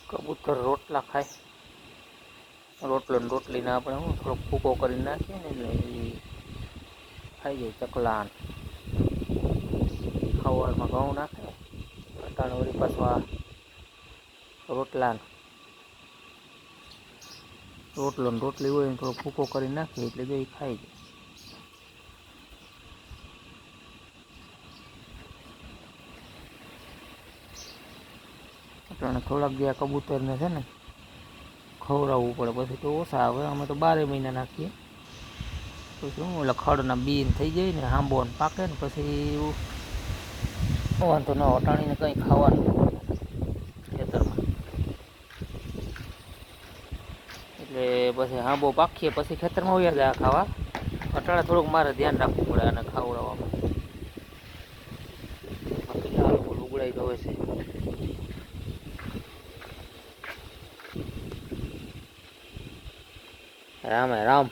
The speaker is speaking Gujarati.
કબૂતર રોટલા ખાય, રોટલો ને રોટલીને આપણે હું થોડોક ભૂકો કરી નાખીએ ને એટલે એ ખાઈ જાય. ચકલાન ખવારમાં ઘઉં નાખે, અટાણે વળી પાછું આ રોટલા રોટલો ને રોટલી હોય ને થોડો ભૂકો કરી નાખીએ એટલે બે ખાઈ જાય. અટાણે થોડાક જે કબૂતરને છે ને ખવડાવવું પડે, પછી તો ઓછા આવે. અમે તો 12 મહિના નાખીએ, પછી શું એટલે ખડના બીન થઈ જાય ને આંબો ને પાકે ને પછી વાંધો ન અટાણીને કંઈ ખાવાનું ખેતરમાં, એટલે પછી આંબો પાકીએ પછી ખેતરમાં વયા જાય ખાવા. અટાણે થોડુંક મારે ધ્યાન રાખવું પડે અને ખાવડાવવામાં. બાકી આ લોકો લુગડાઈ તો હોય છે. રામે રામ.